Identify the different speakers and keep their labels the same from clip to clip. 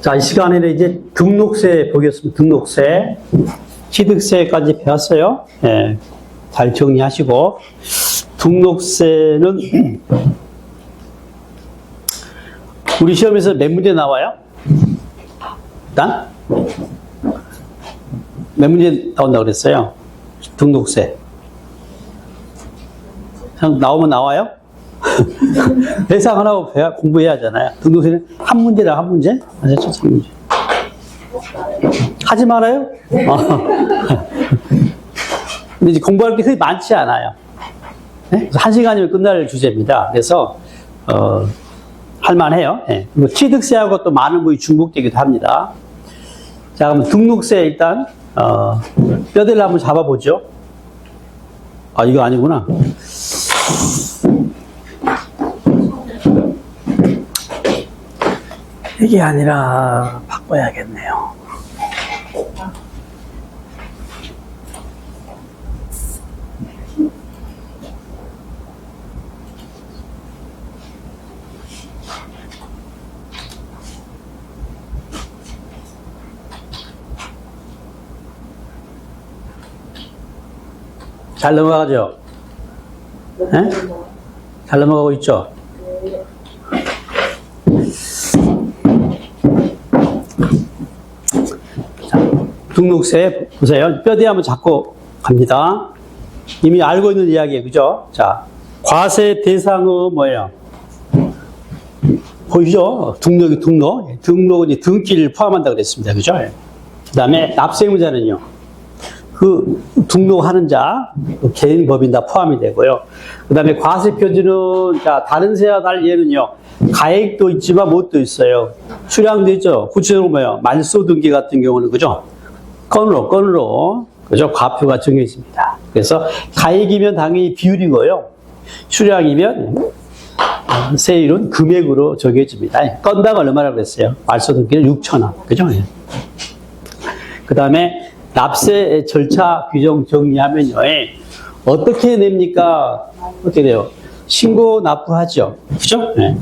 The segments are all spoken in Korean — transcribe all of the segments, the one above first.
Speaker 1: 자, 이 시간에는 이제 등록세 보겠습니다. 등록세, 취득세까지 배웠어요. 예, 잘 정리하시고, 등록세는 우리 시험에서 몇 문제 나와요? 일단 몇 문제 나온다고 그랬어요? 등록세. 그냥 나오면 나와요? 예상 안 하고 공부해야 하잖아요. 등록세는 한 문제다, 한 문제? 아셨죠? 한 문제. 하지 말아요? 근데 이제 공부할 게 그렇게 많지 않아요. 네? 한 시간이면 끝날 주제입니다. 그래서, 할만해요. 네. 취득세하고 또 많은 부분이 중복되기도 합니다. 자, 그럼 등록세 일단, 뼈대를 한번 잡아보죠. 아, 이거 아니구나. 이게 아니라 바꿔야겠네요. 잘 넘어가죠? 네? 잘 넘어가고 있죠? 자, 등록세 보세요. 뼈대 한번 잡고 갑니다. 이미 알고 있는 이야기예요. 그죠? 자, 과세 대상은 뭐예요? 보이죠? 등록이 등록. 등록은 이제 등기를 포함한다고 그랬습니다. 그죠? 그 다음에 납세의무자는요. 그 등록하는 자, 개인 법인 다 포함이 되고요. 그 다음에 과세 표준은, 자, 다른 세와 달리 얘는요, 가액도 있지만 못도 있어요. 수량도 있죠. 구체적으로 뭐예요? 말소 등기 같은 경우는, 그죠? 건으로, 그죠? 과표가 정해집니다. 그래서 가액이면 당연히 비율이고요. 수량이면 세율은 금액으로 정해집니다. 건당 얼마라고 그랬어요? 말소 등기는 6,000원. 그죠? 그 다음에 납세 절차 규정 정리하면요. 어떻게 냅니까? 어떻게 돼요? 신고 납부하죠. 그죠? 네.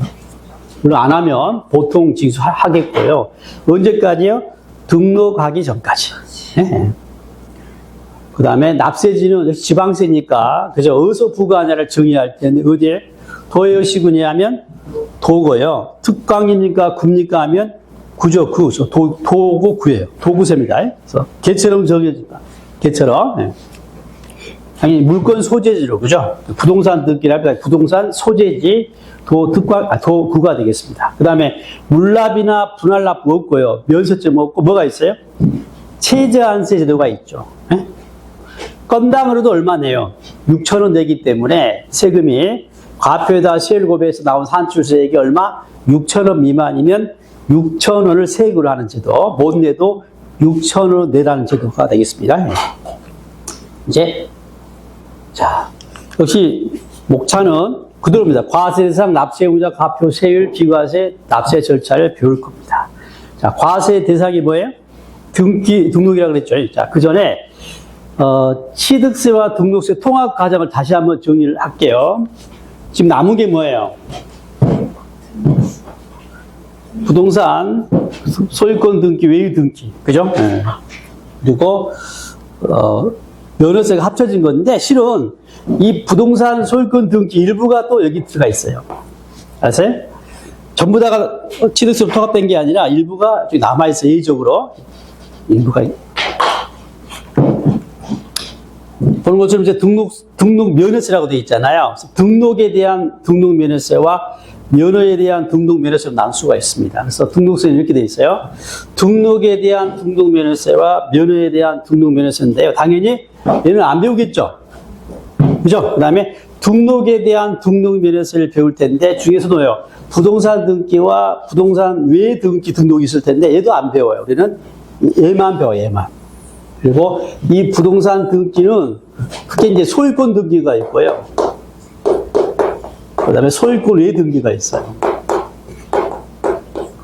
Speaker 1: 물론 안 하면 보통 징수하겠고요. 언제까지요? 등록하기 전까지. 네. 그 다음에 납세지는 지방세니까, 그죠? 어디서 부과하냐를 정의할 때는 어디에? 도에요, 시군이 하면 도고요. 특강입니까? 구입니까? 하면 구죠, 구. 도구, 구예요. 도구세입니다. 그래서 개처럼 정해진다. 개처럼. 네. 당연히 물건 소재지로, 그죠? 부동산 등기라면 부동산 소재지, 도구가 되겠습니다. 그 다음에 물납이나 분할납부 없고요. 면세점 없고, 뭐가 있어요? 최저한세 제도가 있죠. 네? 건당으로도 얼마 내요? 6,000원 내기 때문에 세금이 과표에다 세율고배에서 나온 산출세액이 얼마? 6,000원 미만이면 6,000원을 세액으로 하는 제도, 못 내도 6,000원 내라는 제도가 되겠습니다. 이제, 자, 역시 목차는 그대로입니다. 과세대상, 납세의무자, 과표, 세율, 비과세, 납세 절차를 배울 겁니다. 자, 과세 대상이 뭐예요? 등록이라고 그랬죠. 자, 그 전에, 취득세와 등록세 통합 과정을 다시 한번 정리를 할게요. 지금 남은 게 뭐예요? 부동산, 소유권 등기, 외유 등기. 그죠? 네. 그리고, 면허세가 합쳐진 건데, 실은 이 부동산 소유권 등기 일부가 또 여기 들어가 있어요. 아세요? 전부 다가 취득세로 통합된 게 아니라 일부가 남아있어요. 예외적으로. 일부가. 보는 것처럼 이제 등록 면허세라고 되어 있잖아요. 등록에 대한 등록 면허세와 면허에 대한 등록 면허세로 나눌 수가 있습니다. 그래서 등록세는 이렇게 되어 있어요. 등록에 대한 등록 면허세와 면허에 대한 등록 면허세인데요. 당연히 얘는 안 배우겠죠. 그죠? 그 다음에 등록에 대한 등록 면허세를 배울 텐데 중에서도요. 부동산 등기와 부동산 외 등기 등록이 있을 텐데 얘도 안 배워요. 우리는 얘만 배워요. 얘만. 그리고 이 부동산 등기는 크게 이제 소유권 등기가 있고요. 그 다음에 소유권 외 등기가 있어요.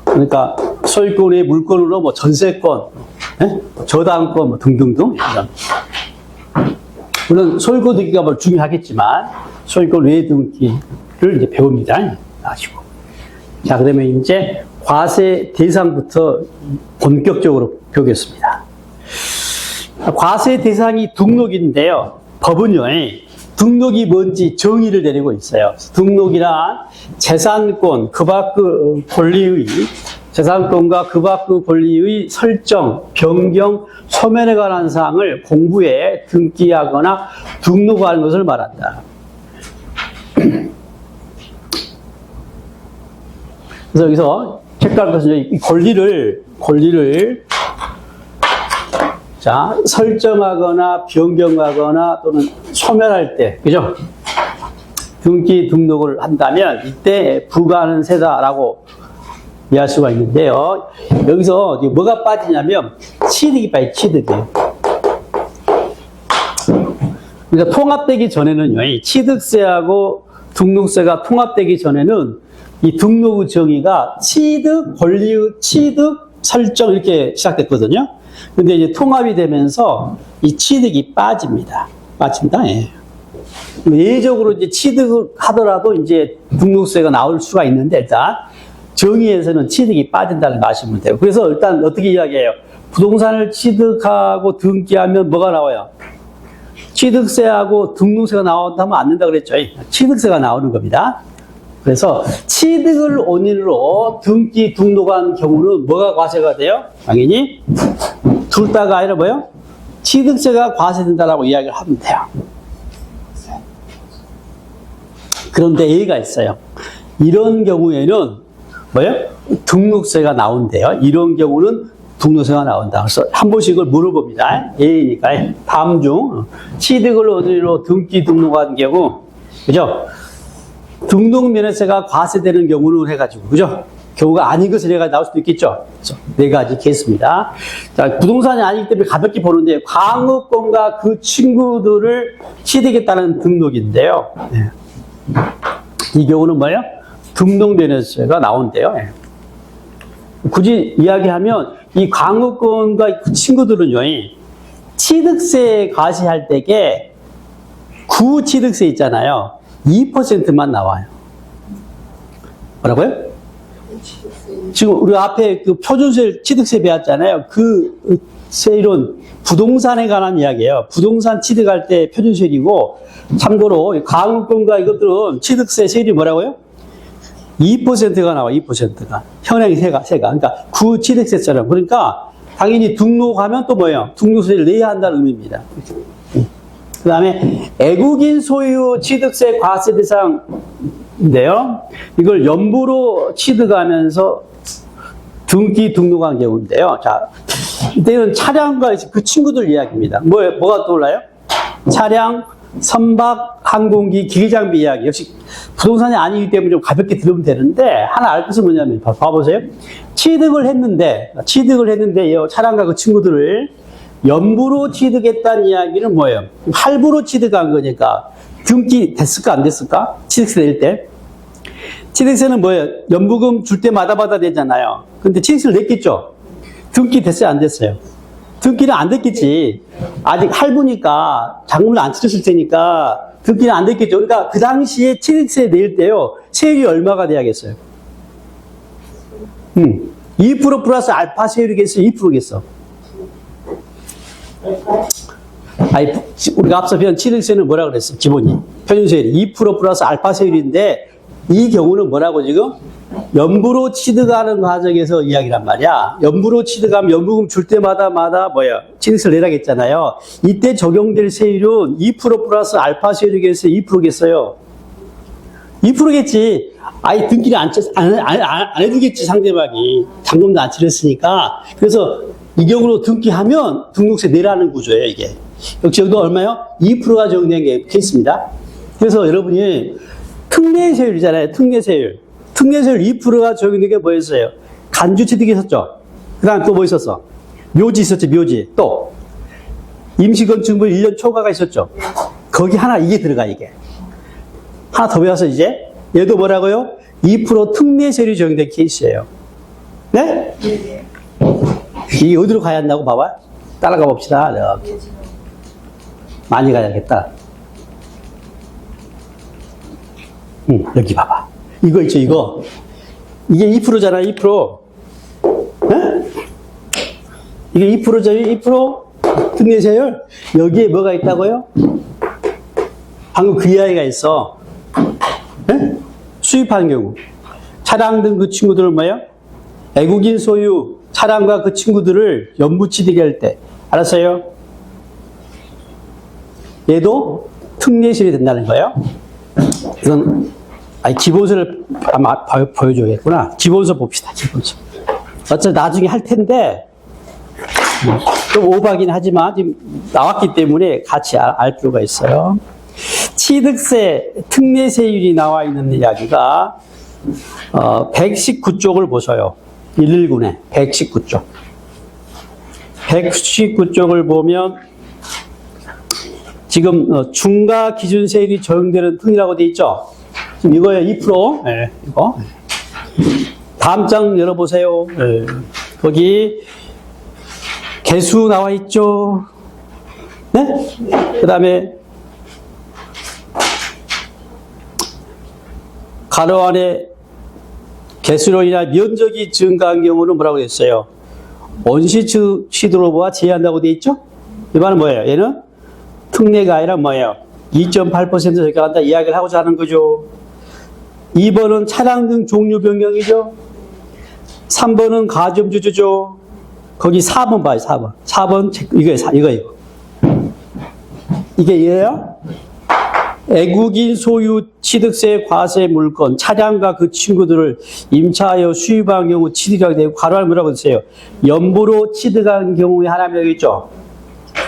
Speaker 1: 그러니까 소유권 외 물건으로 뭐 전세권, 저당권 뭐 등등등. 물론 소유권 등기가 뭐 중요하겠지만 소유권 외 등기를 이제 배웁니다. 아시고. 자, 그러면 이제 과세 대상부터 본격적으로 배우겠습니다. 과세 대상이 등록인데요. 법은요, 등록이 뭔지 정의를 내리고 있어요. 등록이란 재산권, 그 밖의 권리의, 재산권과 그 밖의 권리의 설정, 변경, 소멸에 관한 사항을 공부에 등기하거나 등록하는 것을 말한다. 그래서 여기서 체크할 것은 이 권리를 자, 설정하거나 변경하거나 또는 소멸할 때, 그죠? 등기 등록을 한다면 이때 부과하는 세다라고 이해할 수가 있는데요. 여기서 뭐가 빠지냐면 취득이 빠져요, 취득이. 그러니까 통합되기 전에는요, 이 취득세하고 등록세가 통합되기 전에는 이 등록의 정의가 취득, 권리의 취득, 설정 이렇게 시작됐거든요. 근데 이제 통합이 되면서 이 취득이 빠집니다. 빠진다. 예. 예외적으로 이제 취득을 하더라도 이제 등록세가 나올 수가 있는데 일단 정의에서는 취득이 빠진다는 걸 아시면 돼요. 그래서 일단 어떻게 이야기해요? 부동산을 취득하고 등기하면 뭐가 나와요? 취득세하고 등록세가 나온다면 안 된다 그랬죠. 취득세가 나오는 겁니다. 그래서 취득을 원인으로 등기 등록한 경우는 뭐가 과세가 돼요? 당연히 둘 다가 아니라 뭐요? 취득세가 과세된다라고 이야기를 하면 돼요. 그런데 예의가 있어요. 이런 경우에는 뭐요? 등록세가 나온대요. 이런 경우는 등록세가 나온다. 그래서 한 번씩을 물어봅니다. 예의니까. 다음 중 취득을 원인으로 등기 등록한 경우, 그죠? 등록면허세가 과세되는 경우는 해가지고, 그죠? 경우가 아닌 것을 내가 나올 수도 있겠죠. 그래서 네 가지 케이스입니다. 자, 부동산이 아니기 때문에 가볍게 보는데, 광업권과 그 친구들을 취득했다는 등록인데요. 네. 이 경우는 뭐예요? 등록면허세가 나온대요. 네. 굳이 이야기하면, 이 광업권과 그 친구들은요, 취득세 과세할 때에 구취득세 있잖아요. 2%만 나와요. 뭐라고요? 지금 우리 앞에 그 표준세, 취득세 배웠잖아요. 그 세율은 부동산에 관한 이야기예요. 부동산 취득할 때 표준세율이고, 참고로 광업권과 이것들은 취득세 세율이 뭐라고요? 2%가 나와, 2%가. 현행 세가. 그러니까 구취득세처럼. 그러니까 당연히 등록하면 또 뭐예요? 등록세를 내야 한다는 의미입니다. 그 다음에 애국인 소유 취득세 과세 대상인데요. 이걸 연부로 취득하면서 등기 등록한 경우인데요. 자, 이때는 차량과 그 친구들 이야기입니다. 뭐가 떠올라요? 차량, 선박, 항공기, 기계장비 이야기. 역시 부동산이 아니기 때문에 좀 가볍게 들으면 되는데, 하나 알 것은 뭐냐면, 봐보세요. 취득을 했는데, 이 차량과 그 친구들을 연부로 취득했다는 이야기는 뭐예요? 할부로 취득한 거니까 등기 됐을까 안 됐을까? 취득세 낼 때. 취득세는 뭐예요? 연부금 줄 때마다 받아야 되잖아요. 근데 취득세를 냈겠죠? 등기 됐어요 안 됐어요? 등기는 안 됐겠지. 아직 할부니까 잔금을 안 치렀을 테니까 등기는 안 됐겠죠. 그러니까 그 당시에 취득세 낼 때요. 세율이 얼마가 돼야겠어요? 2% 플러스 알파 세율이겠어? 2%겠어? 아니, 우리가 앞서 배운 취득세는 뭐라 그랬어? 기본이. 표준세율이 2% 플러스 알파 세율인데, 이 경우는 뭐라고 지금? 연부로 취득하는 과정에서 이야기란 말이야. 연부로 취득하면 연부금 줄 때마다 뭐야? 취득세를 내라겠잖아요. 이때 적용될 세율은 2% 플러스 알파 세율이겠어요? 2%겠어요? 2%겠지. 아예 등기를 안 해두겠지, 상대방이. 잔금도 안 치렀으니까. 그래서 이 경우로 등기하면 등록세 내라는 구조예요, 이게. 역시 여기도 얼마요? 2%가 적용된 게 케이스입니다. 그래서 여러분이 특례세율이잖아요, 특례세율. 특례세율 2%가 적용된 게 뭐였어요? 간주취득이 있었죠. 그 다음 또 뭐 있었어? 묘지 있었죠, 묘지. 또 임시건축물 1년 초과가 있었죠. 거기 하나 이게 들어가, 이게. 하나 더 배워서 이제 얘도 뭐라고요? 2% 특례세율이 적용된 케이스예요. 네? 이게 어디로 가야 한다고 봐봐. 따라가 봅시다. 이렇게. 많이 가야겠다. 여기 봐봐. 이거 있죠, 이거. 이게 2%잖아, 2%. 네? 이게 2%잖아요, 2%. 특례세율. 여기에 뭐가 있다고요? 방금 그 이야기가 있어. 네? 수입하는 경우. 차량 등 그 친구들은 뭐예요? 외국인 소유 차량과 그 친구들을 연부취득이 할 때. 알았어요? 얘도 특례실이 된다는 거예요. 이건, 기본서를 아마 보여줘야겠구나. 기본서 봅시다, 기본서. 어차피 나중에 할 텐데, 좀 오버하긴 하지만 지금 나왔기 때문에 같이 알 필요가 있어요. 취득세 특례세율이 나와 있는 이야기가 119쪽을 보셔요. 119네. 119쪽. 119쪽을 보면 지금 중과 기준세율이 적용되는 특례라고 되어 있죠. 지금 이거예요. 2%. 네, 이거. 다음 장 열어보세요. 네. 거기 개수 나와 있죠. 네? 그 다음에 가로 안에 개수로 인한 면적이 증가한 경우는 뭐라고 했어요? 원시시도로보아 제한다고 되어 있죠? 이 말은 뭐예요? 얘는 특례가 아니라 뭐예요? 2.8% 적용한다 이야기를 하고자 하는 거죠. 2번은 차량 등 종류 변경이죠. 3번은 가점주주죠. 거기 4번 봐요, 4번. 4번, 이거. 이게 얘예요? 외국인 소유 취득세 과세 물건, 차량과 그 친구들을 임차하여 수입한 경우 취득하게 되고, 가로를 뭐라고 했어요? 연부로 취득한 경우에 하나면 여기 있죠?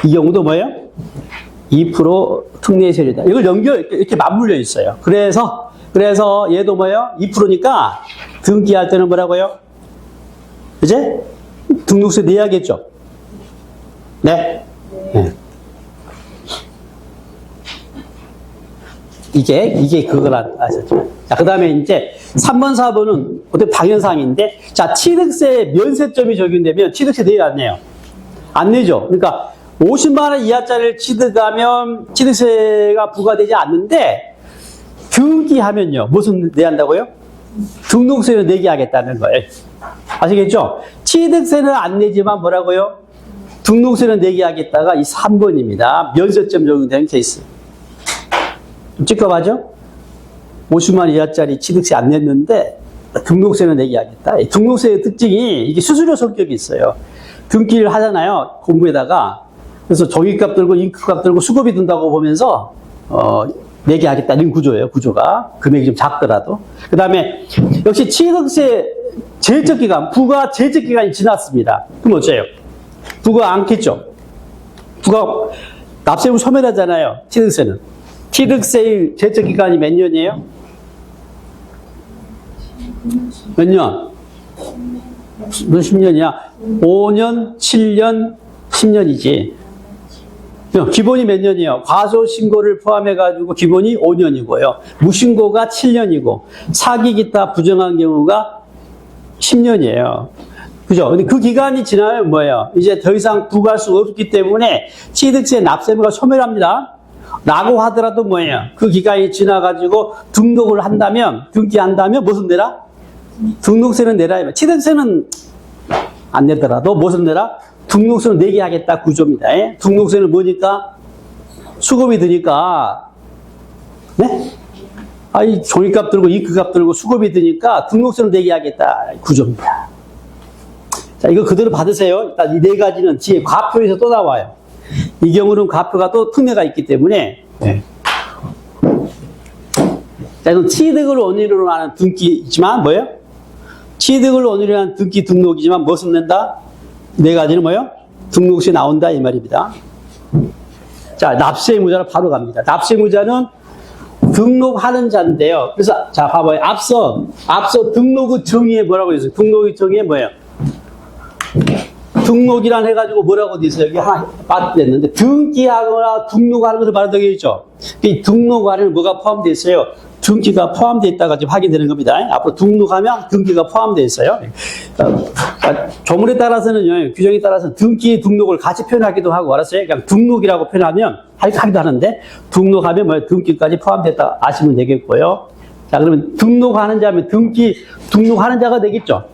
Speaker 1: 이 경우도 뭐예요? 2% 특례세율이다. 이걸 이렇게 맞물려 있어요. 그래서 얘도 뭐예요? 2%니까 등기할 때는 뭐라고요? 이제 등록세 내야겠죠? 네. 네. 이게 그거라 아셨죠? 자, 그 다음에 이제 3번, 4번은 어떻게 당연사항인데, 자, 취득세 면세점이 적용되면 취득세 내야 안 내요? 안 내죠? 그러니까 50만원 이하짜리를 취득하면 취득세가 부과되지 않는데, 등기하면요. 무슨 내야 한다고요? 등록세를 내게 하겠다는 거예요. 아시겠죠? 취득세는 안 내지만 뭐라고요? 등록세는 내게 하겠다가 이 3번입니다. 면세점 적용되는 케이스. 좀 찌꺼하죠? 50만 이하짜리 취득세 안 냈는데 등록세는 내게 하겠다. 등록세의 특징이 이게 수수료 성격이 있어요. 등기를 하잖아요. 공부에다가. 그래서 종이값 들고 잉크값 들고 수고비 든다고 보면서 내게 하겠다는 구조예요. 구조가. 금액이 좀 작더라도. 그 다음에 역시 취득세 제적기간, 부가 제적기간이 지났습니다. 그럼 어째요? 부가 않겠죠? 부가 납세금 소멸하잖아요. 취득세는. 취득세의 제적기간이 몇 년이에요? 몇 년? 몇 10년이야? 5년, 7년, 10년이지. 기본이 몇 년이에요? 과소신고를 포함해가지고 기본이 5년이고요. 무신고가 7년이고, 사기 기타 부정한 경우가 10년이에요. 그죠? 근데 그 기간이 지나면 뭐예요? 이제 더 이상 부과할 수 없기 때문에 취득세 납세무가 소멸합니다. 라고 하더라도 뭐예요? 그 기간이 지나가지고 등록을 한다면, 등기한다면 무슨 내라? 등록세는 내라. 취득세는 안 내더라도 무슨 내라? 등록세는 내게 하겠다 구조입니다. 등록세는 뭐니까? 수고비 드니까, 네? 아이, 종이값 들고 잉크값 들고 수고비 드니까 등록세는 내게 하겠다 구조입니다. 자, 이거 그대로 받으세요. 일단 이 네 가지는 뒤에 과표에서 또 나와요. 이 경우는 과표가 또 특례가 있기 때문에. 네. 자, 이건 취득을 원인으로 하는 등기이지만 뭐예요? 취득을 원인으로 하는 등기 등록이지만 무엇을 낸다? 네 가지는 뭐예요? 등록세 나온다 이 말입니다. 자, 납세의무자로 바로 갑니다. 납세의무자는 등록하는 자인데요. 그래서 자, 봐봐요. 앞서 등록의 정의에 뭐라고 했어요? 등록의 정의에 뭐예요? 등록이란 해가지고 뭐라고 돼 있어요? 여기 하나 빠뜨렸는데 등기하거나 등록하는 것을 말한다고 했죠. 이 등록 안에는 뭐가 포함되어 있어요? 등기가 포함되어 있다가 지금 확인되는 겁니다. 앞으로 등록하면 등기가 포함되어 있어요. 조문에 따라서는요, 규정에 따라서 등기, 등록을 같이 표현하기도 하고, 알았어요? 그냥 등록이라고 표현하면 하기도 하는데, 등록하면 뭐 등기까지 포함됐다 아시면 되겠고요. 자, 그러면 등록하는 자면 등록하는 자가 되겠죠.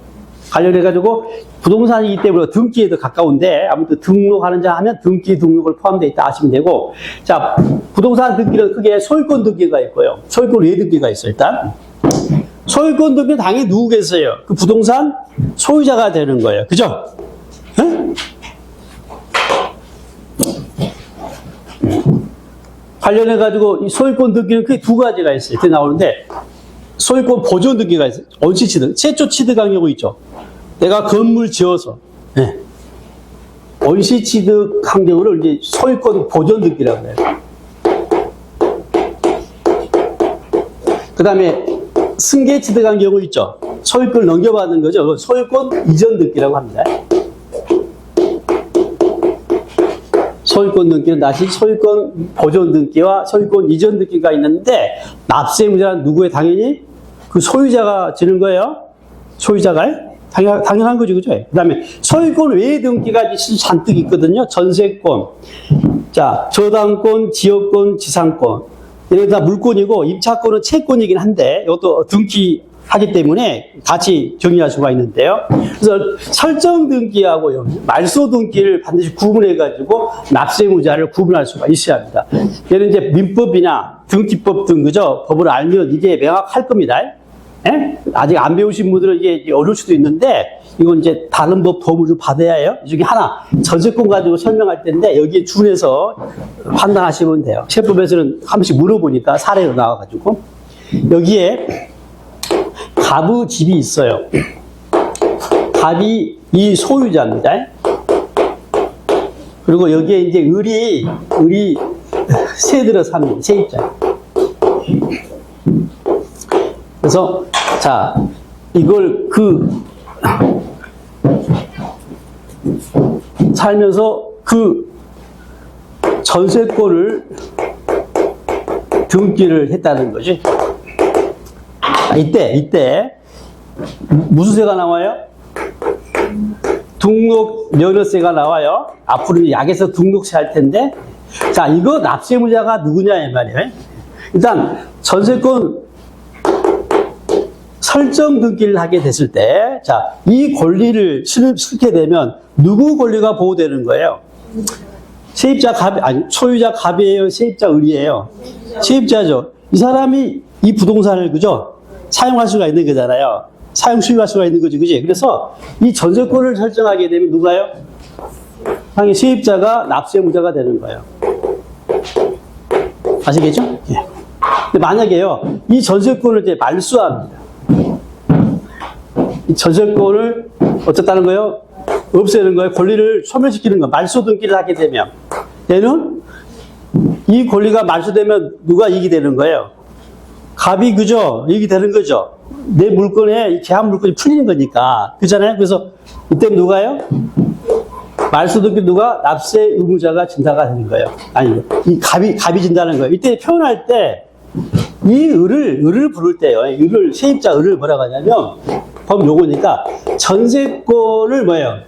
Speaker 1: 관련해가지고 부동산이기 때문에 등기에 더 가까운데 아무튼 등록하는 자 하면 등기 등록을 포함되어 있다 하시면 되고, 자, 부동산 등기는 크게 소유권 등기가 있고요. 소유권 외 등기가 있어요. 일단 소유권 등기는 당연히 누구겠어요? 그 부동산 소유자가 되는 거예요. 그죠? 응? 관련해가지고 이 소유권 등기는 크게 두 가지가 있어요. 이렇게 나오는데, 소유권 보존 등기가 있어요. 원시 취득, 최초 취득한 경우 있죠. 내가 건물 지어서, 네. 원시 취득한 경우를 이제 소유권 보존 등기라고 해요. 그 다음에 승계 취득한 경우 있죠. 소유권을 넘겨받는 거죠. 소유권 이전 등기라고 합니다. 소유권 등기는 다시 소유권 보존 등기와 소유권 이전 등기가 있는데, 납세의무자는 누구의 당연히 그 소유자가 지는 거예요. 소유자가. 당연한 거죠. 그죠? 그 다음에 소유권 외의 등기가 잔뜩 있거든요. 전세권, 자, 저당권, 지역권, 지상권. 이런 다 물권이고, 임차권은 채권이긴 한데, 이것도 등기하기 때문에 같이 정리할 수가 있는데요. 그래서 설정 등기하고 말소 등기를 반드시 구분해가지고 납세의무자를 구분할 수가 있어야 합니다. 얘는 이제 민법이나 등기법 등, 그죠? 법을 알면 이게 명확할 겁니다. 예? 아직 안 배우신 분들은 이게 어려울 수도 있는데, 이건 이제 다른 법 도움을 좀 받아야 해요. 이 중에 하나, 전세권 가지고 설명할 텐데, 여기에 준해서 판단하시면 돼요. 세법에서는 한 번씩 물어보니까 사례로 나와가지고. 여기에 갑의 집이 있어요. 갑이 이 소유자입니다. 그리고 여기에 이제 을이 세 들어 삽니다. 세입자. 그래서, 자, 이걸 살면서 전세권을 등기를 했다는 거지. 이때, 무슨 세가 나와요? 등록 면허세가 나와요. 앞으로 약에서 등록세 할 텐데, 자, 이거 납세의무자가 누구냐, 이 말이에요. 일단, 전세권 설정 등기를 하게 됐을 때, 자, 이 권리를 실게 되면 누구 권리가 보호되는 거예요? 세입자 소유자 갑이에요? 세입자 을이에요? 세입자죠. 이 사람이 이 부동산을, 그죠? 사용할 수가 있는 거잖아요. 사용 수유할 수가 있는 거지, 그지? 그래서 이 전세권을 설정하게 되면 누가요? 당연히 세입자가 납세의무자가 되는 거예요. 아시겠죠? 예. 근데 만약에요, 이 전세권을 이제 말소합니다. 이 전세권을 어쨌다는 거예요? 없애는 거예요. 권리를 소멸시키는 거. 말소 등기를 하게 되면, 얘는 이 권리가 말소되면 누가 이익이 되는 거예요? 갑이, 그죠? 이익이 되는 거죠. 내 물건에 이 계약 물건이 풀리는 거니까. 그잖아요? 그래서 이때 누가요? 말소 등기 누가? 납세 의무자가 진다가 되는 거예요. 아니, 이 갑이 진다는 거예요. 이때 표현할 때, 이 을을 부를 때요. 세입자 을을 뭐라고 하냐면, 법 요거니까, 전세권을 뭐예요?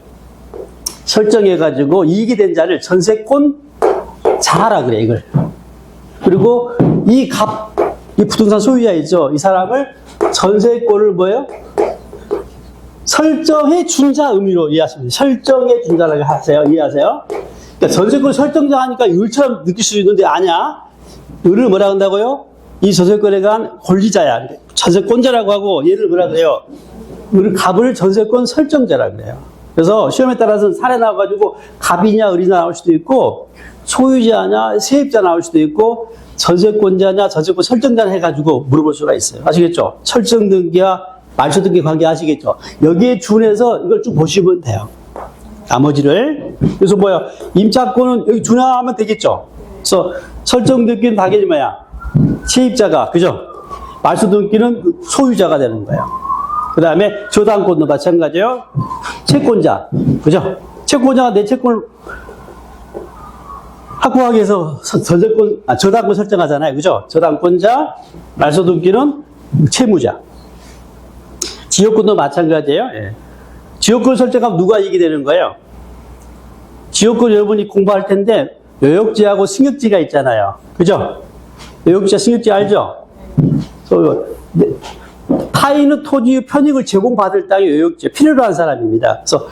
Speaker 1: 설정해가지고 이익이 된 자를 전세권 자라 그래, 이걸. 그리고 이 부동산 소유자 있죠? 이 사람을 전세권을 뭐예요? 설정해 준 자 의미로 이해하시면 돼요. 설정해 준 자라고 하세요. 이해하세요? 그러니까 전세권 설정자 하니까 을처럼 느낄 수 있는데 아니야. 을을 뭐라 한다고요? 이 전세권에 관한 권리자야. 전세권자라고 하고 얘를 뭐라 그래요? 갑을 전세권 설정자라고 그래요. 그래서 시험에 따라서는 사례 나와가지고 갑이냐 을이냐 나올 수도 있고, 소유자냐 세입자 나올 수도 있고, 전세권자냐 전세권 설정자냐 해가지고 물어볼 수가 있어요. 아시겠죠? 설정 등기와 말소 등기 관계 아시겠죠? 여기에 준해서 이걸 쭉 보시면 돼요. 나머지를. 그래서 뭐야? 임차권은 여기 준하면 되겠죠? 그래서 설정 등기는 당연히 뭐야? 세입자가, 그죠? 말소 등기는 소유자가 되는 거예요. 그 다음에 저당권도 마찬가지예요. 채권자, 그죠? 채권자가 내 채권을 학부학에서 저당권 설정하잖아요. 그죠? 저당권자, 말소등기는 채무자. 지역권도 마찬가지예요. 예. 지역권 설정하면 누가 이익이 되는 거예요? 지역권 여러분이 공부할 텐데 요역지하고 승역지가 있잖아요. 그죠? 요역지와 승역지 알죠? 타인의 토지의 편익을 제공받을 땅이 요역지, 필요로 한 사람입니다. 그래서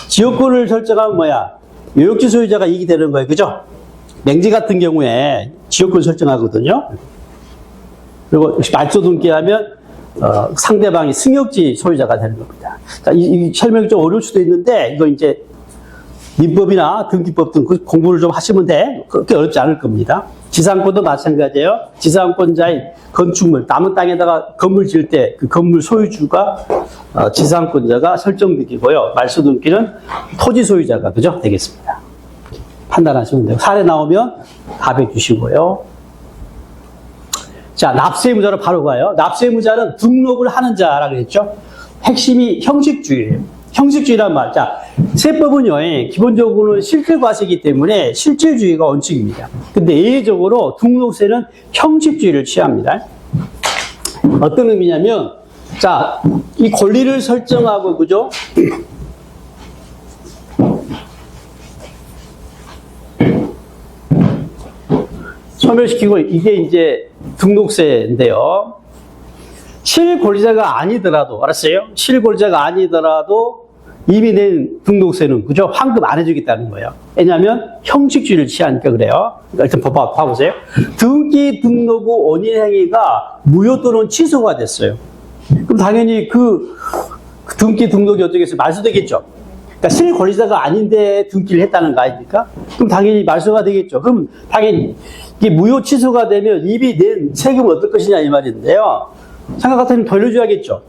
Speaker 1: 지역권을 설정하면 뭐야? 요역지 소유자가 이익이 되는 거예요. 그죠? 맹지 같은 경우에 지역권 설정하거든요. 그리고 말소등기 하면 상대방이 승역지 소유자가 되는 겁니다. 자, 이 설명이 좀 어려울 수도 있는데 이거 이제 민법이나 등기법 등 공부를 좀 하시면 돼. 그렇게 어렵지 않을 겁니다. 지상권도 마찬가지예요. 지상권자인 건축물, 남은 땅에다가 건물 지을 때 그 건물 소유주가 지상권자가 설정되고요. 말소등기는 토지 소유자가 그죠? 되겠습니다. 판단하시면 돼요. 사례 나오면 답해 주시고요. 자, 납세의무자로 바로 가요. 납세의무자는 등록을 하는 자라고 했죠. 핵심이 형식주의예요. 형식주의란 말. 자, 세법은요, 기본적으로는 실질과세이기 때문에 실질주의가 원칙입니다. 근데 예외적으로 등록세는 형식주의를 취합니다. 어떤 의미냐면, 자, 이 권리를 설정하고, 그죠? 소멸시키고, 이게 이제 등록세인데요. 실권리자가 아니더라도, 알았어요? 실권리자가 아니더라도 이미 낸 등록세는, 그죠? 환급 안 해주겠다는 거예요. 왜냐하면 형식주의를 취하니까 그래요. 그러니까 일단 봐보세요. 등기 등록 후 원인행위가 무효 또는 취소가 됐어요. 그럼 당연히 그 등기 등록이 어떻게 해서 말소되겠죠? 그러니까 실권리자가 아닌데 등기를 했다는 거 아닙니까? 그럼 당연히 말소가 되겠죠. 그럼 당연히 이게 무효 취소가 되면 이미 낸 세금은 어떨 것이냐 이 말인데요. 생각 같으면 돌려줘야겠죠.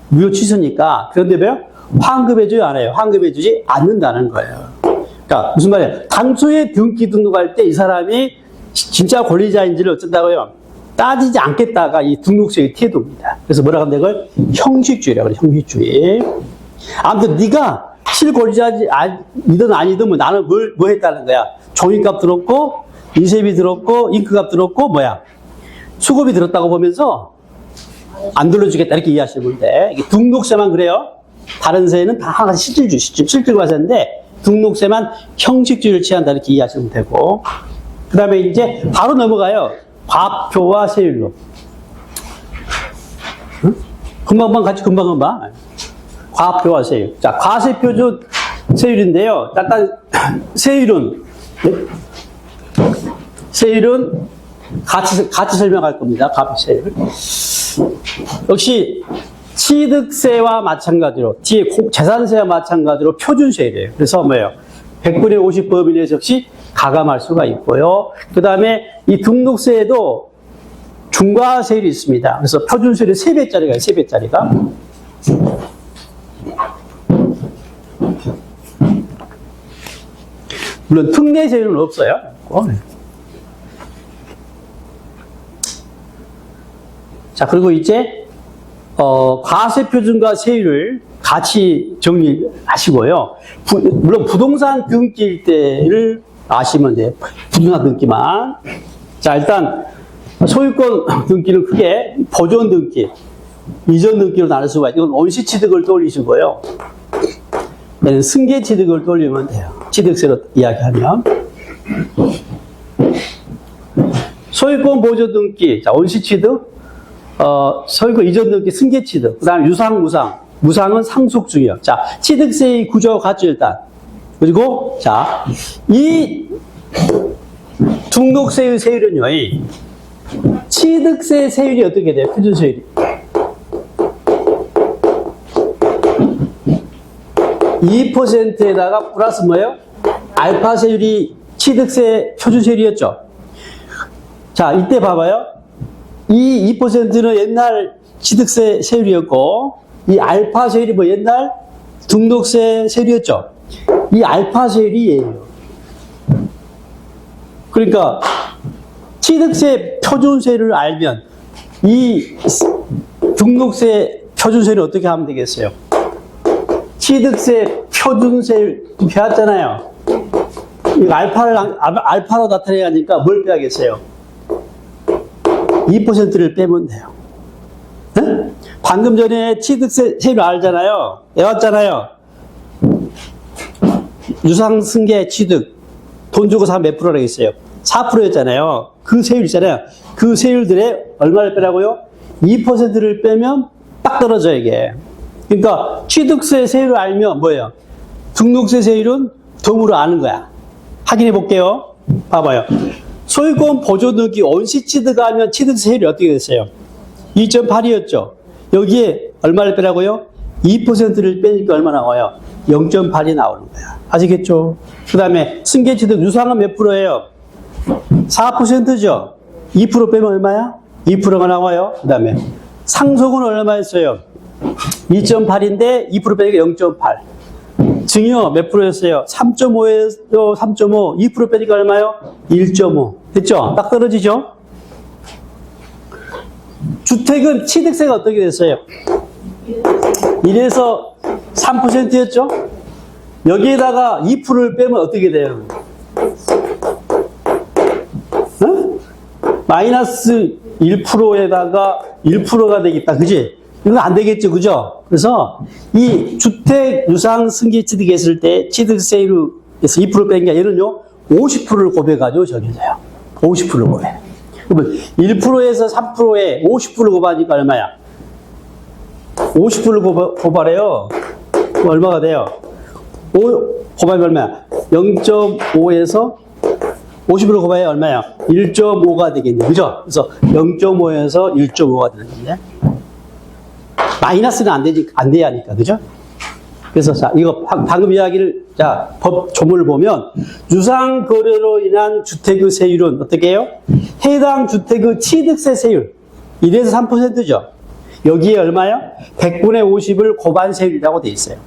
Speaker 1: 무효 취소니까. 그런데 왜요? 환급해줘요, 안 해요? 환급해주지 않는다는 거예요. 그러니까 무슨 말이에요? 당초에 등기 등록할 때 이 사람이 진짜 권리자인지를 어쩐다고요? 따지지 않겠다가 이 등록세의 태도입니다. 그래서 뭐라고 하면 이걸 형식주의라고 그래요. 형식주의. 아무튼 네가 실권리자이든 아니든 뭐 나는 뭐 했다는 거야? 종이값 들었고 인쇄비 들었고 잉크값 들었고 뭐야? 수고비 들었다고 보면서 안 돌려주겠다 이렇게 이해하시면 돼. 이게 등록세만 그래요. 다른 세는 다 하나씩 실질과세인데 등록세만 형식주의를 취한다 이렇게 이해하시면 되고, 그 다음에 이제 바로 넘어가요. 과표와 세율로. 응? 금방 과표와 세율. 자, 과세표준 세율인데요. 일단 세율은 같이 설명할 겁니다. 과표세율. 역시 취득세와 마찬가지로 뒤에 재산세와 마찬가지로 표준세율이에요. 그래서 뭐예요? 100분의 50 범위 내에서 역시 가감할 수가 있고요. 그 다음에 이 등록세에도 중과세율이 있습니다. 그래서 표준세율이 3배짜리가 3배짜리가. 물론 특례세율은 없어요. 자, 그리고 이제 과세표준과 세율을 같이 정리하시고요. 물론 부동산 등기일 때를 아시면 돼요. 부동산 등기만. 자, 일단 소유권 등기는 크게 보존 등기, 이전 등기로 나눌 수가 있어요. 이건 원시 취득을 떠올리시고요. 얘는 승계 취득을 떠올리면 돼요. 취득세로 이야기하면. 소유권 보존 등기, 자, 원시 취득, 소유권 이전 등기 승계 취득, 그 다음에 유상, 무상은 상속 중이요. 자, 취득세의 구조 같죠, 일단. 그리고, 자, 이 등록세의 세율은요, 취득세 세율이 어떻게 돼요? 표준세율이. 2%에다가 플러스 뭐예요? 알파 세율이 취득세 표준세율이었죠. 자, 이때 봐봐요. 이 2%는 옛날 취득세 세율이었고, 이 알파 세율이 뭐 옛날 등록세 세율이었죠. 이 알파 세율이에요. 그러니까 취득세 표준세율을 알면 이 등록세 표준세율을 어떻게 하면 되겠어요? 취득세 표준세율 배웠잖아요. 이거 알파로 나타내야 하니까 뭘 빼야겠어요? 2%를 빼면 돼요. 네? 방금 전에 취득세율 알잖아요. 외웠잖아요. 유상승계 취득 돈 주고 사면 몇 프로라고 했어요? 4%였잖아요. 그 세율 있잖아요. 그 세율들의 얼마를 빼라고요? 2%를 빼면 딱 떨어져 이게. 그러니까 취득세 세율을 알면 뭐예요? 등록세 세율은 덤으로 아는 거야. 확인해 볼게요. 봐봐요. 소유권 보존등기 온시취득하면 취득세 세율이 어떻게 됐어요? 2.8이었죠. 여기에 얼마를 빼라고요? 2%를 빼니까 얼마 나와요? 0.8이 나오는 거야. 아시겠죠? 그 다음에 승계취득 유상은 몇 프로예요? 4%죠. 2% 빼면 얼마야? 2%가 나와요. 그 다음에 상속은 얼마였어요? 2.8인데 2% 빼니까 0.8. 증여 몇 프로였어요? 3.5에서 3.5. 2% 빼니까 얼마요? 1.5. 됐죠? 딱 떨어지죠? 주택은 취득세가 어떻게 됐어요? 1에서 3%였죠? 여기에다가 2%를 빼면 어떻게 돼요? 응? 마이너스 1%에다가 1%가 되겠다. 그지? 이건 안 되겠죠. 그죠? 그래서 이 주택 유상 승계 취득했을 때 취득세율에서 2% 뺀 게 얘는요, 50%를 곱해가지고 정해져요. 50%를 곱해. 그러면 1%에서 3%에 50%를 곱하니까 얼마야? 50%를 곱하래요. 그럼 얼마가 돼요? 곱하면 얼마야? 0.5에서 50으로 곱하면 얼마야? 1.5가 되겠네. 그죠? 그래서 0.5에서 1.5가 되는 건데. 마이너스는 안 돼야 하니까. 그죠? 그래서 자, 이거 방금 이야기를, 자, 법 조문을 보면, 유상 거래로 인한 주택의 세율은 어떻게 해요? 해당 주택의 취득세 세율. 1에서 3%죠. 여기에 얼마요? 100분의 50을 곱한 세율이라고 돼 있어요.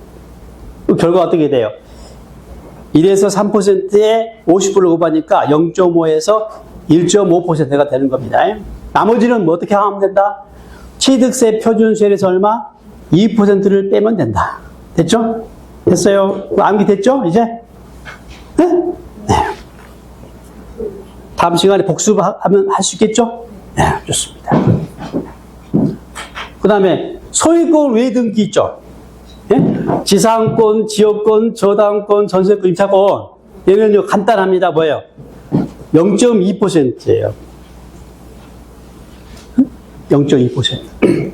Speaker 1: 그 결과 어떻게 돼요? 1에서 3%에 50%를 곱하니까 0.5에서 1.5%가 되는 겁니다. 나머지는 뭐 어떻게 하면 된다? 취득세 표준세율에서 얼마? 2%를 빼면 된다. 됐죠? 됐어요? 암기 됐죠? 이제? 네? 네. 다음 시간에 복습하면 할 수 있겠죠? 네, 좋습니다. 그 다음에 소유권 외등기 있죠? 예? 지상권, 지역권, 저당권, 전세권, 임차권. 얘는요, 간단합니다. 뭐예요? 0.2%예요. 0.2%.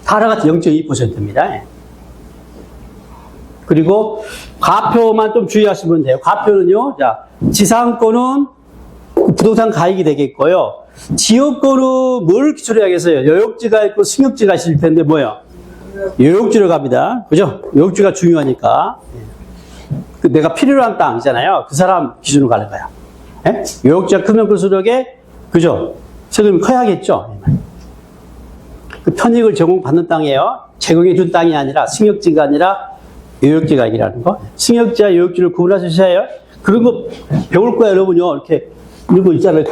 Speaker 1: 다 하나같이 0.2%입니다. 그리고 과표만 좀 주의하시면 돼요. 과표는요, 자, 지상권은 부동산 가액이 되겠고요. 지역권은 뭘 기초로 해야겠어요? 여역지가 있고 승역지가 있을 텐데 뭐예요? 여역지로 갑니다. 그죠? 여역지가 중요하니까. 내가 필요로 한 땅이잖아요. 그 사람 기준으로 가는 거야. 예? 여역지가 크면 클수록에, 그죠? 세금이 커야겠죠? 그 편익을 제공받는 땅이에요. 제공해준 땅이 아니라 승역지가 아니라 여역지가 아니라는 거. 승역지와 여역지를 구분하셔야 해요. 그런 거 배울 거야, 여러분요. 이렇게. 이거 있잖아요.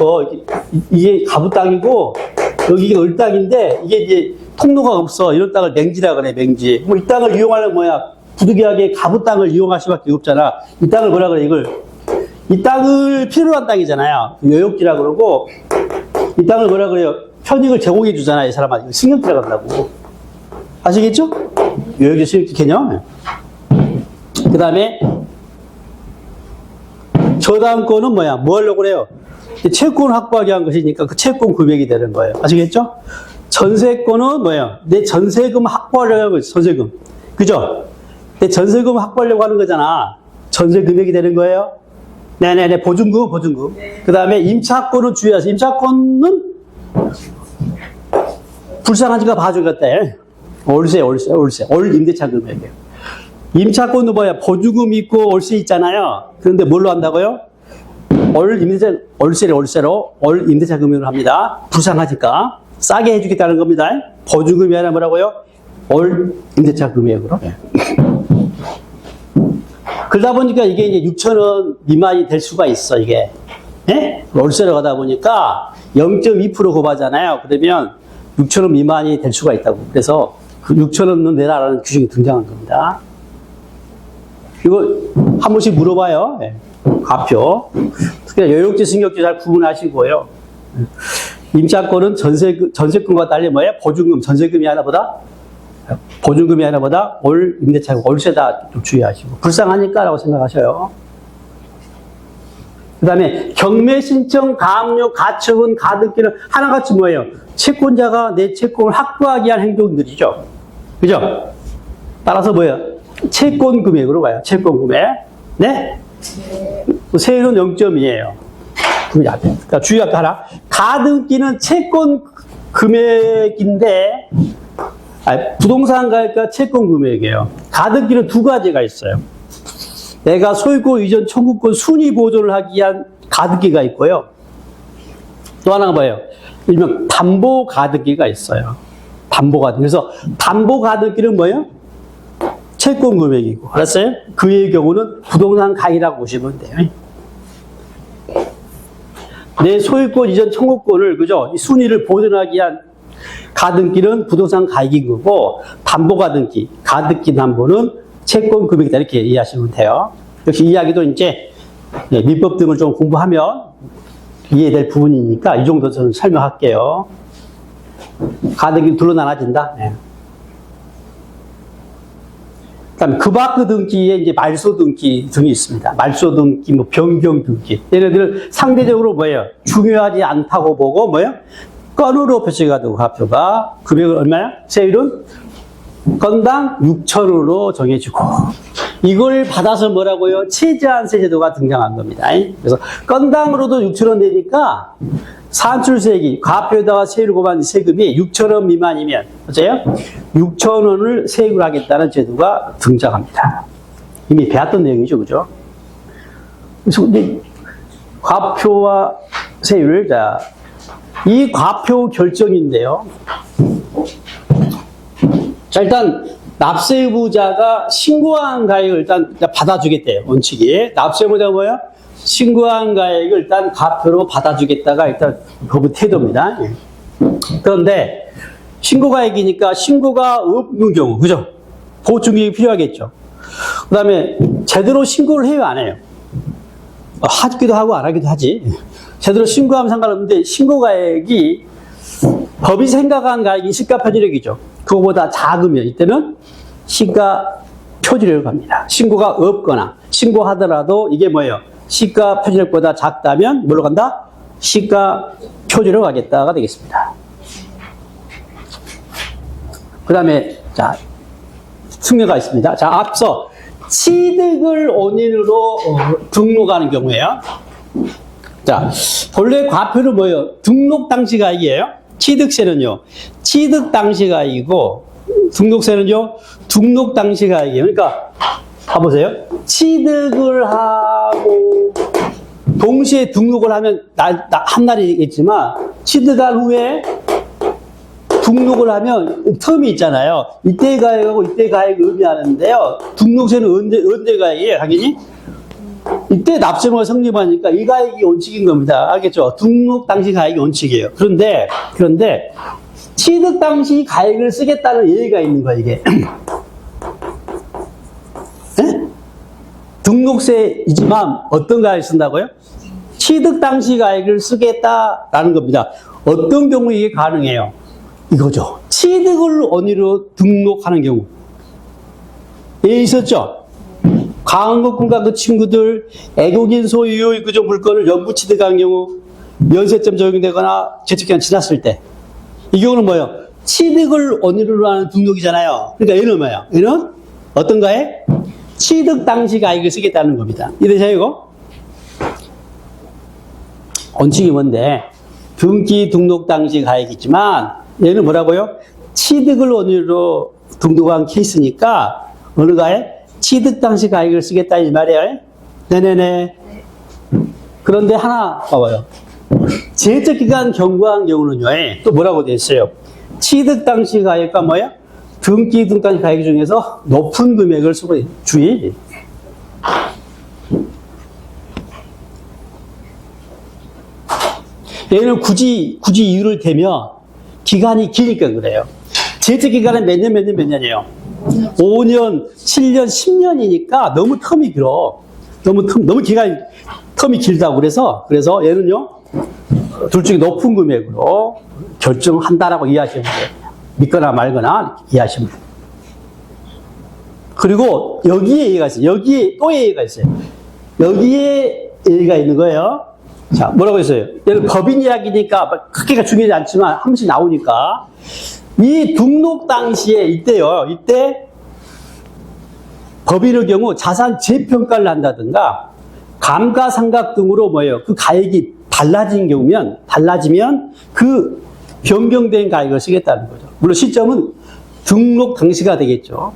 Speaker 1: 이게 가부 땅이고, 여기가 을 땅인데, 이게 이제 통로가 없어. 이런 땅을 맹지라 그래, 맹지. 뭐 이 땅을 이용하려면 뭐야? 부득이하게 가부 땅을 이용할 수밖에 없잖아. 이 땅을 뭐라 그래, 이걸. 이 땅을 필요로 한 땅이잖아요. 여역지라 그러고, 이 땅을 뭐라 그래요? 편익을 제공해 주잖아요, 이 사람한테. 승역지라 그런다고. 아시겠죠? 여역지 승역지 개념. 그 다음에, 저당권은 뭐야? 뭐 하려고 그래요? 채권 확보하기 위한 것이니까 그 채권 금액이 되는 거예요. 아시겠죠? 전세권은 뭐예요? 내 전세금 확보하려고 하는 거지, 전세금. 그죠? 내 전세금 확보하려고 하는 거잖아. 전세 금액이 되는 거예요. 네네네, 보증금. 그 다음에 임차권은 주의하세요. 임차권은 불쌍하지가 봐주겠다. 월세. 월 임대차 금액이에요. 임차권도 뭐야? 보증금 있고 월세 있잖아요. 그런데 뭘로 한다고요? 월 임대차 금액을 합니다. 불쌍하니까 싸게 해주겠다는 겁니다. 보증금이 아니라 뭐라고요? 월 임대차 금액으로. 그러다 보니까 이게 이제 6,000원 미만이 될 수가 있어, 이게. 예? 월세로 가다 보니까 0.2% 곱하잖아요. 그러면 6,000원 미만이 될 수가 있다고. 그래서 그 6,000원은 내라라는 규정이 등장한 겁니다. 이거 한 번씩 물어봐요. 예. 과표. 특히 여용지, 승격지 잘 구분하시고요. 임차권은 전세금과 달리 뭐예요? 보증금이 하나보다 올 임대차가 월세다 좀 주의하시고. 불쌍하니까라고 생각하셔요. 그 다음에 경매 신청, 가압류, 가처분, 가등기는 하나같이 뭐예요? 채권자가 내 채권을 확보하기 위한 행동들이죠. 그죠? 따라서 뭐예요? 채권 금액으로 가요. 채권 금액. 네? 세율은 0.2예요. 그러니까 주의할 거 하나. 가등기는 채권 금액인데, 부동산 가액과 채권 금액이에요. 가등기는 두 가지가 있어요. 내가 소유권 이전 청구권 순위 보존을 하기 위한 가등기가 있고요. 또 하나가 뭐예요? 일명 담보 가등기가 있어요. 담보 가등기. 그래서 담보 가등기는 뭐예요? 채권 금액이고. 알았어요? 그의 경우는 부동산 가액이라고 보시면 돼요. 내 소유권 이전 청구권을, 그죠? 이 순위를 보존하기 위한 가등기는 부동산 가액인 거고, 담보 가등기, 가등기 담보는 채권 금액이다. 이렇게 이해하시면 돼요. 역시 이야기도 이제 민법 등을 좀 공부하면 이해될 부분이니까 이 정도 저는 설명할게요. 가등기 둘로 나눠진다. 네. 그다음에 그 밖의 등기에 이제 말소 등기 등이 있습니다. 말소 등기, 뭐 변경 등기. 얘네들은 상대적으로 뭐예요? 중요하지 않다고 보고 뭐예요? 건으로 표시가 되고 과표가 금액은 얼마야? 세율은 건당 6,000원으로 정해지고, 이걸 받아서 뭐라고요? 최저한세 제도가 등장한 겁니다. 그래서 건당으로도 6,000원 내니까 산출세액이 과표에다가 세율을 곱한 세금이 6,000원 미만이면 어째요? 6,000원을 세액을 하겠다는 제도가 등장합니다. 이미 배웠던 내용이죠, 그죠? 그래서 이제 과표와 세율, 자, 이 과표 결정인데요. 자, 일단 납세의무자가 신고한 가액을 일단 받아주겠대요. 원칙이. 납세의무자가 뭐예요? 신고한 가액을 일단 과표로 받아주겠다가 일단 법의 태도입니다. 그런데 신고가액이니까 신고가 없는 경우, 그죠? 보충이 필요하겠죠. 그 다음에 제대로 신고를 해요, 안 해요? 하기도 하고 안 하기도 하지. 제대로 신고하면 상관없는데 신고가액이 법이 생각한 가액이 시가 표준액이죠. 그거보다 작으면 이때는 시가 표준액으로 갑니다. 신고가 없거나 신고하더라도 이게 뭐예요? 시가 표준액보다 작다면 뭘로 간다? 시가 표준으로 가겠다가 되겠습니다. 그 다음에 자 승려가 있습니다. 자, 앞서 취득을 원인으로 등록하는 경우에요. 자, 본래 과표는 뭐예요? 등록 당시 가액이에요. 취득세는요, 취득 당시 가액이고, 등록세는요, 등록 당시 가액이에요. 그러니까, 봐보세요. 취득을 하고, 동시에 등록을 하면, 한 날이겠지만, 취득한 후에 등록을 하면, 텀이 있잖아요. 이때 가액하고 이때 가액을 의미하는데요. 등록세는 언제 가액이에요, 당연히? 이때 납세의무가 성립하니까 이 가액이 원칙인 겁니다. 알겠죠? 등록 당시 가액이 원칙이에요. 그런데 취득 당시 가액을 쓰겠다는 예의가 있는 거야, 이게. 네? 등록세이지만 어떤 가액을 쓴다고요? 취득 당시 가액을 쓰겠다라는 겁니다. 어떤 경우에 이게 가능해요? 이거죠. 취득을 원인으로 등록하는 경우. 예, 있었죠? 강원국군과 그 친구들 애국인 소유의 그저 물건을 연부 취득한 경우 면세점 적용되거나 제척기간 지났을 때, 이 경우는 뭐예요? 취득을 원인으로 하는 등록이잖아요. 그러니까 얘는 뭐예요? 얘는 어떤 가액? 취득 당시 가액을 쓰겠다는 겁니다. 이해되세요, 이거? 원칙이 뭔데? 등기 등록 당시 가액이지만 얘는 뭐라고요? 취득을 원인으로 등록한 케이스니까 어느 가액? 취득 당시 가액을 쓰겠다 이 말이에요. 네네네. 그런데 하나 봐봐요. 제적 기간 경과한 경우는요, 또 뭐라고 되어 있어요? 취득 당시 가액과 뭐야? 등기 등록 당시 가액 중에서 높은 금액을 쓰고 주의. 얘는 굳이 이유를 대면 기간이 기니까 그래요. 제적 기간은 몇 년이에요? 5년, 7년, 10년이니까 너무 텀이 길어. 너무 텀이 길다고 그래서 얘는요, 둘 중에 높은 금액으로 결정한다라고 이해하시면 돼요. 믿거나 말거나 이해하시면 돼요. 그리고 여기에 예가 있어요. 여기에 또 예가 있어요. 여기에 예가 있는 거예요. 자, 뭐라고 했어요? 얘는 법인 이야기니까 크게가 중요하지 않지만 한 번씩 나오니까 이 등록 당시에 이때요. 이때 법인의 경우 자산 재평가를 한다든가 감가상각 등으로 뭐예요? 그 가액이 달라지면 그 변경된 가액을 쓰겠다는 거죠. 물론 시점은 등록 당시가 되겠죠.